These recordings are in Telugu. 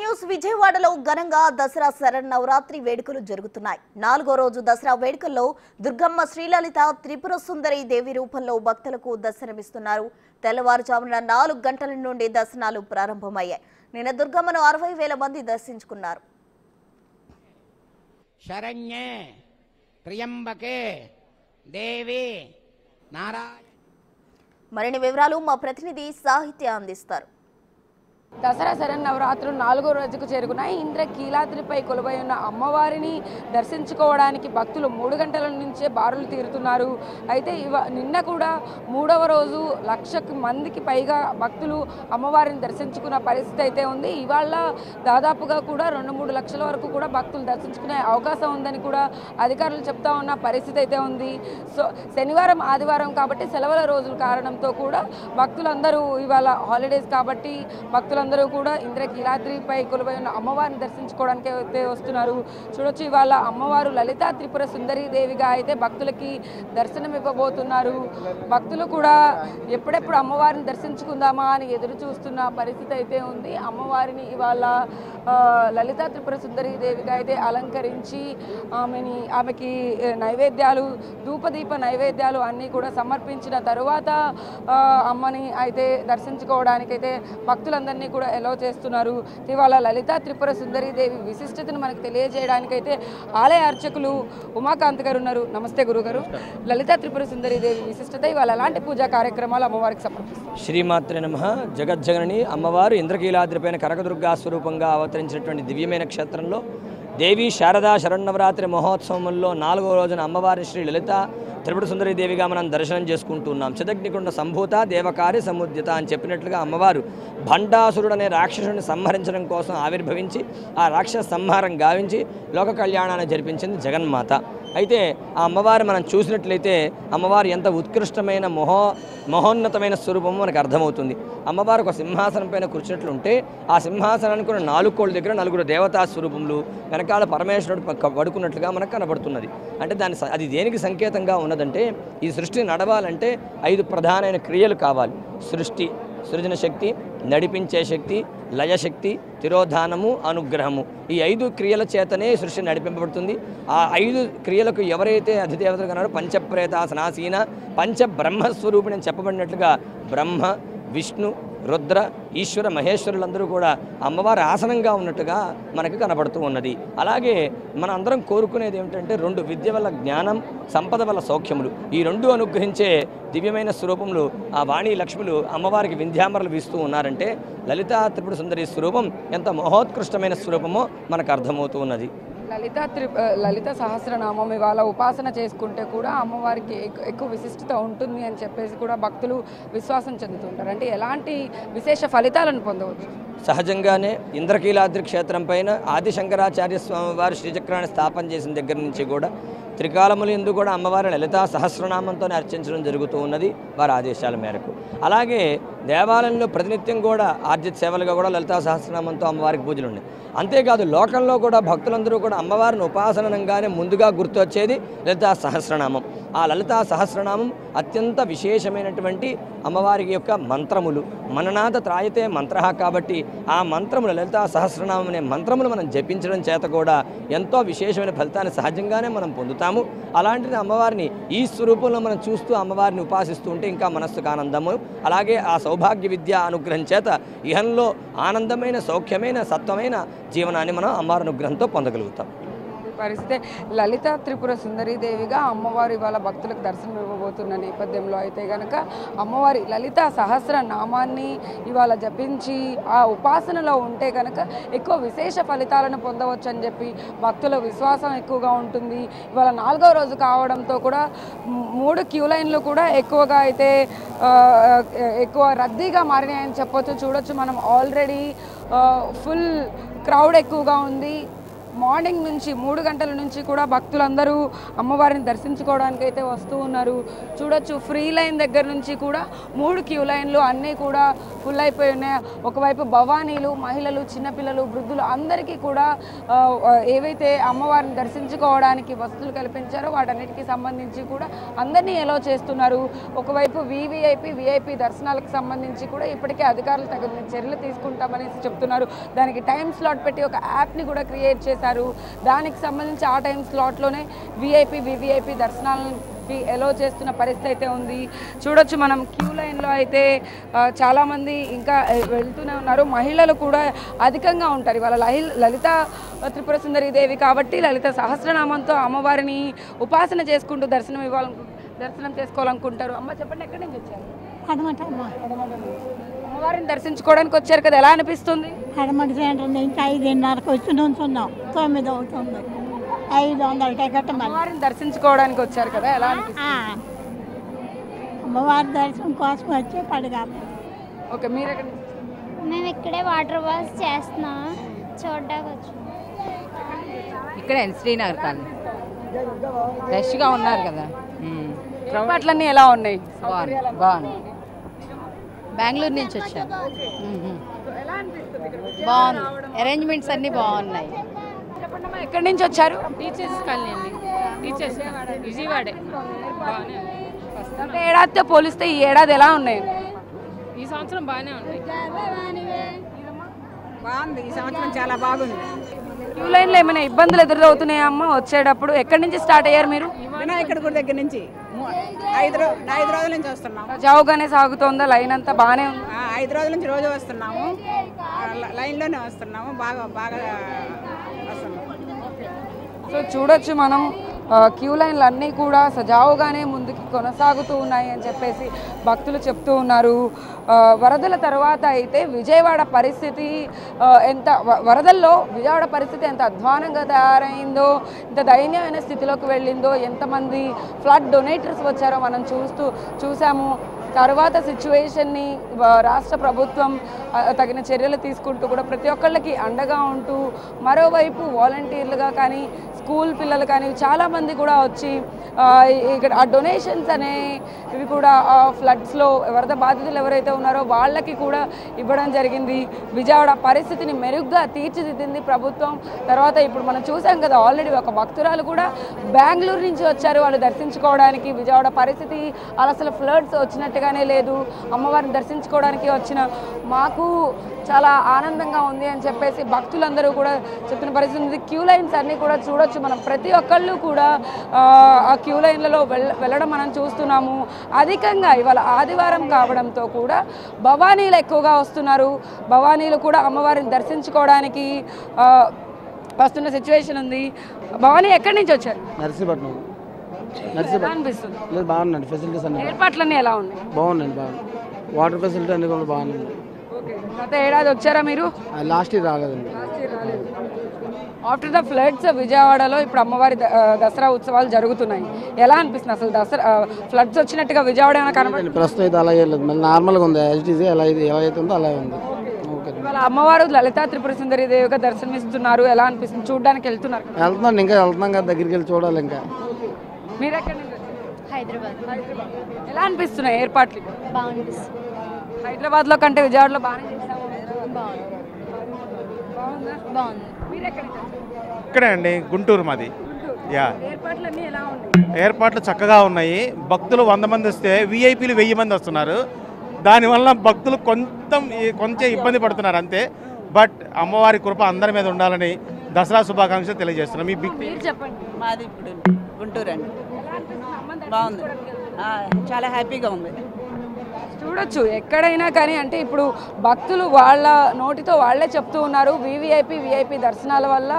న్యూస్ విజయవాడలో ఘనంగా దసరా శరన్నవరాత్రి వేడుకలు జరుగుతున్నాయి. 4వ రోజు దసరా వేడుకల్లో దుర్గమ్మ శ్రీలలిత త్రిపుర సుందరి దేవి రూపంలో భక్తులకు దర్శనమిస్తున్నారు. తెల్లవారుజామున 4 గంటల నుండి దర్శనాలు ప్రారంభమయ్యాయి. నిన్న దుర్గమ్మను 60,000 మంది దర్శించుకున్నారు. శరణ్యే త్ర్యంబకే దేవి నారాయణ. మరిన్ని వివరాలు మా ప్రతినిధి సాహిత్య అందిస్తారు. దసరా శరన్నవరాత్రులు 4వ రోజుకు చేరుకున్నాయి. ఇంద్రకీలాద్రిపై కొలువై ఉన్న అమ్మవారిని దర్శించుకోవడానికి భక్తులు 3 గంటల నుంచే బారులు తీరుతున్నారు. అయితే నిన్న కూడా 3వ రోజు 1,00,000 మందికి పైగా భక్తులు అమ్మవారిని దర్శించుకున్న పరిస్థితి అయితే ఉంది. ఇవాళ దాదాపుగా కూడా 2-3 లక్షల వరకు కూడా భక్తులు దర్శించుకునే అవకాశం ఉందని కూడా అధికారులు చెప్తా ఉన్న పరిస్థితి అయితే ఉంది. సో శనివారం ఆదివారం కాబట్టి సెలవుల రోజుల కారణంతో కూడా భక్తులందరూ ఇవాళ హాలిడేస్ కాబట్టి భక్తులందరూ కూడా ఇంద్రకీలాద్రిపై కొలువై ఉన్న అమ్మవారిని దర్శించుకోవడానికి అయితే వస్తున్నారు. చూడొచ్చు, ఇవాళ అమ్మవారు లలితా త్రిపుర సుందరి దేవిగా అయితే భక్తులకి దర్శనం ఇవ్వబోతున్నారు. భక్తులు కూడా ఎప్పుడెప్పుడు అమ్మవారిని దర్శించుకుందామా అని ఎదురు చూస్తున్న పరిస్థితి అయితే ఉంది. అమ్మవారిని ఇవాళ లలితా త్రిపుర సుందరి దేవిగా అయితే అలంకరించి ఆమెకి నైవేద్యాలు, ధూపదీప నైవేద్యాలు అన్నీ కూడా సమర్పించిన తరువాత అమ్మని అయితే దర్శించుకోవడానికైతే భక్తులందరినీ కూడా ఎలో చేస్తున్నారు. ఇవాళ లలితా త్రిపుర సుందరి దేవి విశిష్టతను మనకు తెలియజేయడానికైతే ఆలయ అర్చకులు ఉమాకాంత్ గారు ఉన్నారు. నమస్తే గురుగారు. లలితా త్రిపుర సుందరి దేవి విశిష్టత, ఇవాళ ఎలాంటి పూజా కార్యక్రమాలు అమ్మవారికి సమర్పిస్తారు? శ్రీమాత్రే నమః. జగజ్జనని అమ్మవారు ఇంద్రకీలాద్రిపైన కనకదుర్గా స్వరూపంగా అవతరించినటువంటి దివ్యమైన క్షేత్రంలో దేవి శారదా శరన్నవరాత్రి మహోత్సవంలో 4వ రోజున అమ్మవారిని శ్రీ లలిత త్రిపుర సుందరి దేవిగా మనం దర్శనం చేసుకుంటున్నాం. చిదగ్నికుండ సంభూత దేవకార్య సముద్యత అని చెప్పినట్లుగా అమ్మవారు భండాసురుడు అనే రాక్షసుడిని సంహరించడం కోసం ఆవిర్భవించి ఆ రాక్షస సంహారం గావించి లోక కళ్యాణాన్ని జరిపించింది జగన్మాత. అయితే ఆ అమ్మవారు మనం చూసినట్లయితే అమ్మవారు ఎంత ఉత్కృష్టమైన మహోన్నతమైన స్వరూపము మనకు అర్థమవుతుంది. అమ్మవారు ఒక సింహాసనం పైన కూర్చున్నట్లుంటే ఆ సింహాసనానికి 4 కోళ్ళ దగ్గర 4 దేవతా స్వరూపములు వెనకాల పరమేశ్వరుడు పడుకున్నట్లుగా మనకు కనబడుతున్నది. అంటే అది దేనికి సంకేతంగా ఉన్నదంటే ఈ సృష్టి నడవాలంటే 5 ప్రధానమైన క్రియలు కావాలి. సృజన శక్తి, నడిపించే శక్తి, లయశక్తి, తిరోధానము, అనుగ్రహము. ఈ 5 క్రియల చేతనే సృష్టి నడిపింపబడుతుంది. ఆ 5 క్రియలకు ఎవరైతే అధిదేవతలు కన్నారో పంచప్రేతాసనాసీన పంచబ్రహ్మస్వరూపిణి అని చెప్పబడినట్లుగా బ్రహ్మ, విష్ణు, రుద్ర, ఈశ్వర, మహేశ్వరులందరూ కూడా అమ్మవారి ఆసనంగా ఉన్నట్టుగా మనకు కనబడుతూ ఉన్నది. అలాగే మన అందరం కోరుకునేది ఏమిటంటే 2 విద్య వల్ల జ్ఞానం, సంపద వల్ల సౌఖ్యములు. ఈ 2 అనుగ్రహించే దివ్యమైన స్వరూపములు ఆ వాణి లక్ష్ములు అమ్మవారికి వింధ్యామరలు వీస్తూ ఉన్నారంటే లలితా త్రిపుర సుందరి స్వరూపం ఎంత మహోత్కృష్టమైన స్వరూపమో మనకు అర్థమవుతూ ఉన్నది. లలిత సహస్రనామం ఇవాళ ఉపాసన చేసుకుంటే కూడా అమ్మవారికి ఎక్కువ విశిష్టత ఉంటుంది అని చెప్పేసి కూడా భక్తులు విశ్వాసం చెందుతుంటారు. అంటే ఎలాంటి విశేష ఫలితాలను పొందవచ్చు? సహజంగానే ఇంద్రకీలాద్రి క్షేత్రం పైన ఆది శంకరాచార్య స్వామి వారు శ్రీచక్రాన్ని స్థాపన చేసిన దగ్గర నుంచి కూడా త్రికాలములు ఎందు కూడా అమ్మవారిని లలితా సహస్రనామంతోనే అర్చించడం జరుగుతూ ఉన్నది వారి ఆదేశాల మేరకు. అలాగే దేవాలయంలో ప్రతినిత్యం కూడా ఆర్జిత సేవలుగా కూడా లలితా సహస్రనామంతో అమ్మవారికి పూజలు ఉన్నాయి. అంతేకాదు లోకంలో కూడా భక్తులందరూ కూడా అమ్మవారిని ఉపాసనంగానే ముందుగా గుర్తొచ్చేది లలితా సహస్రనామం. ఆ లలితా సహస్రనామం అత్యంత విశేషమైనటువంటి అమ్మవారి యొక్క మంత్రములు. మననాథ త్రాయతే మంత్ర కాబట్టి ఆ మంత్రములు లలితా సహస్రనామం అనే మంత్రములు మనం జపించడం చేత కూడా ఎంతో విశేషమైన ఫలితాన్ని సహజంగానే మనం పొందుతాము. అలాంటిది అమ్మవారిని ఈ స్వరూపంలో మనం చూస్తూ అమ్మవారిని ఉపాసిస్తూ ఉంటే ఇంకా మనస్సుకు ఆనందము. అలాగే ఆ సౌభాగ్య విద్య అనుగ్రహం చేత ఇహంలో ఆనందమైన, సౌఖ్యమైన, సత్వమైన జీవనాన్ని మనం అమ్మవారి అనుగ్రహంతో పొందగలుగుతాం. పరిస్థితి లలితా త్రిపుర సుందరి దేవిగా అమ్మవారి ఇవాళ భక్తులకు దర్శనం ఇవ్వబోతున్న నేపథ్యంలో అయితే కనుక అమ్మవారి లలితా సహస్రనామాన్ని ఇవాళ జపించి ఆ ఉపాసనలో ఉంటే కనుక ఎక్కువ విశేష ఫలితాలను పొందవచ్చు అని చెప్పి భక్తుల విశ్వాసం ఎక్కువగా ఉంటుంది. ఇవాళ 4వ రోజు కావడంతో కూడా 3 క్యూ లైన్లు కూడా ఎక్కువగా అయితే ఎక్కువ రద్దీగా మారినాయని చెప్పొచ్చు. చూడొచ్చు మనం ఆల్రెడీ ఫుల్ క్రౌడ్ ఎక్కువగా ఉంది. మార్నింగ్ నుంచి 3 గంటల నుంచి కూడా భక్తులందరూ అమ్మవారిని దర్శించుకోవడానికి అయితే వస్తూ ఉన్నారు. చూడొచ్చు ఫ్రీ లైన్ దగ్గర నుంచి కూడా 3 క్యూ లైన్లు అన్నీ కూడా ఫుల్ అయిపోయి ఉన్నాయి. ఒకవైపు భవానీలు, మహిళలు, చిన్నపిల్లలు, వృద్ధులు అందరికీ కూడా ఏవైతే అమ్మవారిని దర్శించుకోవడానికి వసతులు కల్పించారో వాటన్నిటికీ సంబంధించి కూడా అందరినీ ఎలో చేస్తున్నారు. ఒకవైపు విఐపి దర్శనాలకు సంబంధించి కూడా ఇప్పటికే అధికారులు తగిన చర్యలు తీసుకుంటామనేసి చెప్తున్నారు. దానికి టైం స్లాట్ పెట్టి ఒక యాప్ని కూడా క్రియేట్ చేశారు. దానికి సంబంధించి ఆ టైం స్లాట్లోనే వివిఐపి దర్శనాలకి ఎలో చేస్తున్న పరిస్థితి అయితే ఉంది. చూడొచ్చు మనం క్యూ లైన్లో అయితే చాలామంది ఇంకా వెళ్తూనే ఉన్నారు. మహిళలు కూడా అధికంగా ఉంటారు. ఇవాళ లలిత త్రిపుర సుందరి దేవి కాబట్టి లలిత సహస్రనామంతో అమ్మవారిని ఉపాసన చేసుకుంటూ దర్శనం చేసుకోవాలనుకుంటారు. అమ్మ చెప్పండి, ఎక్కడి నుంచి వచ్చారు? అమ్మవారిని దర్శించుకోవడానికి వచ్చారు కదా, ఎలా అనిపిస్తుంది? హనుమతి సెంటర్ నుంచి 5:30కి వచ్చి నుంచున్నాం. 9 అవుతుంది. 500 టికెట్. అమ్మవారిని దర్శించుకోవడానికి వచ్చారు కదా, ఎలా అనిపిస్తుంది? అమ్మవారి దర్శనం కోసం వచ్చి పడగాలి. ఓకే, మీరు ఎక్కడ? మేము ఇక్కడే వాటర్ వాష్ చేస్తున్నాం, చూడడానికి వచ్చాం. ఇక్కడే శ్రీనగర్ కాలనీ రష్గా ఉన్నారు కదా. అట్లన్నీ ఎలా ఉన్నాయి? బాగుంది. బెంగళూరు నుంచి వచ్చాను. బాగుంది, అరేంజ్మెంట్స్ అన్నీ బాగున్నాయి. చెప్పండి, ఎక్కడి నుంచి వచ్చారు? టీచర్స్ కాలనీ అండి. టీచర్స్ విజయవాడే. గత ఏడాదితో పోలిస్తే ఈ ఏడాది ఎలా ఉన్నాయి? ఈ సంవత్సరం బాగానే ఉన్నాయి. బాగుంది, ఈ సంవత్సరం చాలా బాగుంది. క్యూ లైన్లో ఏమైనా ఇబ్బందులు ఎదురవుతున్నాయా అమ్మ వచ్చేటప్పుడు? ఎక్కడి నుంచి స్టార్ట్ అయ్యారు మీరు? వినాయకుడి గుడి దగ్గర నుంచి 5 రోజుల నుంచి వస్తున్నాము. జావుగానే సాగుతోందా లైన్ అంతా? బాగానే ఉంది. 5 రోజుల నుంచి రోజు వస్తున్నాము, లైన్లోనే వస్తున్నాము. బాగా వస్తున్నాము. సో చూడొచ్చు మనం క్యూ లైన్లు అన్నీ కూడా సజావుగానే ముందుకు కొనసాగుతూ ఉన్నాయి అని చెప్పేసి భక్తులు చెప్తూ ఉన్నారు. వరదల తర్వాత అయితే విజయవాడ పరిస్థితి వరదల్లో విజయవాడ పరిస్థితి ఎంత అధ్వానంగా తయారైందో, ఎంత దయనీయమైన స్థితిలోకి వెళ్ళిందో, ఎంతమంది ఫ్లడ్ డొనేటర్స్ వచ్చారో మనం చూసాము. తర్వాత సిచ్యువేషన్ని రాష్ట్ర ప్రభుత్వం తగిన చర్యలు తీసుకుంటూ కూడా ప్రతి ఒక్కళ్ళకి అండగా ఉంటూ, మరోవైపు వాలంటీర్లుగా కానీ స్కూల్ పిల్లలు కానీ చాలామంది కూడా వచ్చి ఇక్కడ ఆ డొనేషన్స్ అనేవి కూడా ఫ్లడ్స్లో వరద బాధితులు ఎవరైతే ఉన్నారో వాళ్ళకి కూడా ఇవ్వడం జరిగింది. విజయవాడ పరిస్థితిని మెరుగ్గా తీర్చిదిద్దింది ప్రభుత్వం. తర్వాత ఇప్పుడు మనం చూసాం కదా, ఆల్రెడీ ఒక భక్తురాలు కూడా బెంగళూరు నుంచి వచ్చారు వాళ్ళు దర్శించుకోవడానికి. విజయవాడ పరిస్థితి అసలు ఫ్లడ్స్ వచ్చినట్టుగానే లేదు. అమ్మవారిని దర్శించుకోవడానికి వచ్చిన మాకు చాలా ఆనందంగా ఉంది అని చెప్పేసి భక్తులందరూ కూడా చెప్తున్న పరిస్థితి ఉంది. క్యూ లైన్స్ అన్నీ కూడా చూడొచ్చు మనం. ప్రతి ఒక్కళ్ళు కూడా ఆ క్యూ లైన్లలో వెళ్ళడం మనం చూస్తున్నాము. అధికంగా ఇవాళ ఆదివారం కావడంతో కూడా భవానీలు ఎక్కువగా వస్తున్నారు. భవానీలు కూడా అమ్మవారిని దర్శించుకోవడానికి వస్తున్న సిచ్యువేషన్ ఉంది. భవానీ ఎక్కడి నుంచి వచ్చారు? నర్సీపట్నం. అనిపిస్తుంది బాగుందండి, ఫెసిలిటీస్ అన్ని ఏర్పాట్లన్నీ ఎలా ఉన్నాయి? బాగుందండి. బాగుంది, వాటర్ ఫెసిలిటీ అన్ని కూడా బాగుంది. గత ఏడాది వచ్చారా మీరు? లాస్ట్ ఇయర్ రాలేదండి. ఆఫ్టర్ ద ఫ్లడ్స్ విజయవాడలో ఇప్పుడు అమ్మవారి దసరా ఉత్సవాలు జరుగుతున్నాయి. ఎలా అనిపిస్తుంది అసలు? దసరా ఫ్లడ్స్ వచ్చినట్టుగా విజయవాడ ఏమైనా కనబడుతుంది? ప్రస్తుతం అయితే అలాగే లేదు, మళ్ళీ నార్మల్గా ఉంది. ఎస్టీజీ ఎలా అయితే ఉందో అలాగే ఉంది. ఇవాళ అమ్మవారు లలితా త్రిపుర సుందరి దేవిగా దర్శనమిస్తున్నారు. ఎలా అనిపిస్తుంది? చూడడానికి వెళ్తున్నారు? వెళ్తున్నాను, ఇంకా వెళ్తున్నాం కదా, దగ్గరికి వెళ్ళి చూడాలి. ఇంకా మీరు ఎక్కడి నుంచి? హైదరాబాద్. ఎలా అనిపిస్తున్నాయి ఏర్పాట్లు? బాగుంది. హైదరాబాద్లో కంటే విజయవాడలో బాగానే బాగుంది. మీరు ఎక్కడి నుంచి? ఇక్కడే అండి, గుంటూరు మాది. ఏర్పాట్లన్నీ ఎలా ఉన్నాయి? ఏర్పాట్లు చక్కగా ఉన్నాయి. భక్తులు 100 మంది వస్తే విఐపీలు 1000 మంది వస్తున్నారు. దానివల్ల భక్తులు కొంచెం ఇబ్బంది పడుతున్నారు అంతే. బట్ అమ్మవారి కృప అందరి మీద ఉండాలని దసరా శుభాకాంక్షలు తెలియజేస్తున్నాం. మీరు చెప్పండి. మాది ఇప్పుడు గుంటూరు అండి. బాగుంది, చాలా హ్యాపీగా ఉంది. చూడొచ్చు ఎక్కడైనా కానీ. అంటే ఇప్పుడు భక్తులు వాళ్ళ నోటితో వాళ్ళే చెప్తూ ఉన్నారు, విఐపి దర్శనాల వల్ల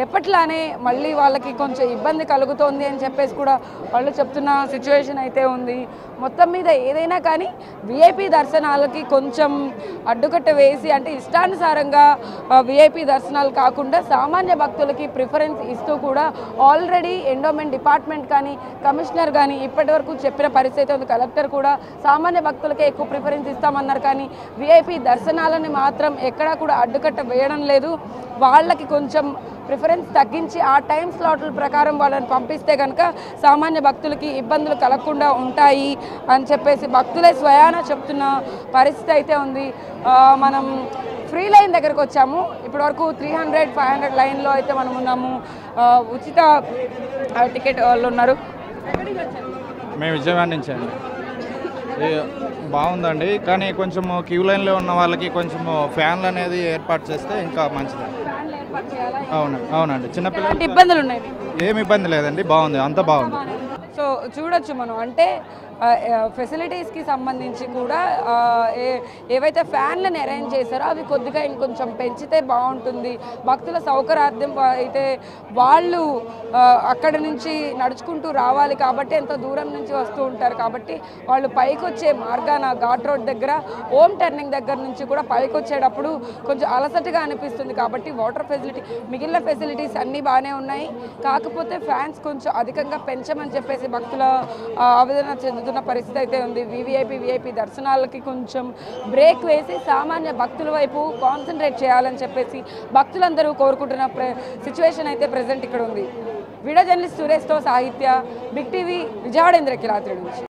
ఎప్పట్లానే మళ్ళీ వాళ్ళకి కొంచెం ఇబ్బంది కలుగుతోంది అని చెప్పేసి కూడా వాళ్ళు చెప్తున్న సిచ్యువేషన్ అయితే ఉంది. మొత్తం మీద ఏదైనా కానీ విఐపి దర్శనాలకి కొంచెం అడ్డుకట్ట వేసి, అంటే ఇష్టానుసారంగా విఐపి దర్శనాలు కాకుండా సామాన్య భక్తులకి ప్రిఫరెన్స్ ఇస్తూ కూడా ఆల్రెడీ ఎండోమెంట్ డిపార్ట్మెంట్ కానీ కమిషనర్ కానీ ఇప్పటి వరకు చెప్పిన పరిస్థితి ఉంది. కలెక్టర్ కూడా సామాన్య భక్తులకే ఎక్కువ ప్రిఫరెన్స్ ఇస్తామన్నారు, కానీ విఐపి దర్శనాలని మాత్రం ఎక్కడా కూడా అడ్డుకట్ట వేయడం లేదు. వాళ్ళకి కొంచెం ప్రిఫరెన్స్ తగ్గించి ఆ టైం స్లాట్ల ప్రకారం వాళ్ళని పంపిస్తే కనుక సామాన్య భక్తులకి ఇబ్బందులు కలగకుండా ఉంటాయి అని చెప్పేసి భక్తులే స్వయాన చెప్తున్న పరిస్థితి అయితే ఉంది. మనం ఫ్రీ లైన్ దగ్గరకు వచ్చాము. ఇప్పటివరకు 300-500 లైన్లో అయితే మనం ఉన్నాము. ఉచిత టికెట్ వాళ్ళు ఉన్నారు. మేము విజయవాడ నుంచి అండి. బాగుందండి, కానీ కొంచెం క్యూ లైన్లో ఉన్న వాళ్ళకి కొంచెం ఫ్యాన్లు అనేది ఏర్పాటు చేస్తే ఇంకా మంచిది. అవునండి, చిన్నపిల్లలు ఇబ్బందులు ఉన్నాయి. ఏమి ఇబ్బంది లేదండి, బాగుంది, అంతా బాగుంది. సో చూడొచ్చు మనం, అంటే ఫెసిలిటీస్కి సంబంధించి కూడా ఏవైతే ఫ్యాన్లను అరేంజ్ చేశారో అవి కొద్దిగా ఇంకొంచెం పెంచితే బాగుంటుంది. భక్తుల సౌకర్యార్థం అయితే వాళ్ళు అక్కడ నుంచి నడుచుకుంటూ రావాలి కాబట్టి ఎంతో దూరం నుంచి వస్తూ ఉంటారు కాబట్టి వాళ్ళు పైకి వచ్చే మార్గాన ఘాట్ రోడ్ దగ్గర ఓమ్ టర్నింగ్ దగ్గర నుంచి కూడా పైకి వచ్చేటప్పుడు కొంచెం అలసటగా అనిపిస్తుంది. కాబట్టి వాటర్ ఫెసిలిటీ, మిగిలిన ఫెసిలిటీస్ అన్నీ బాగానే ఉన్నాయి. కాకపోతే ఫ్యాన్స్ కొంచెం అధికంగా పెంచమని చెప్పేసి భక్తుల ఆవేదన చెందుతున్న పరిస్థితి అయితే ఉంది. వివిఐపి దర్శనాలకి కొంచెం బ్రేక్ వేసి సామాన్య భక్తుల వైపు కాన్సన్ట్రేట్ చేయాలని చెప్పేసి భక్తులందరూ కోరుకుంటున్న సిచ్యువేషన్ అయితే ప్రెసెంట్ ఇక్కడ ఉంది. వీడియో జర్నలిస్ట్ సురేష్తో సాహిత్య, బిగ్ టీవీ, విజయవాడ ఇంద్రకీలాద్రి నుంచి.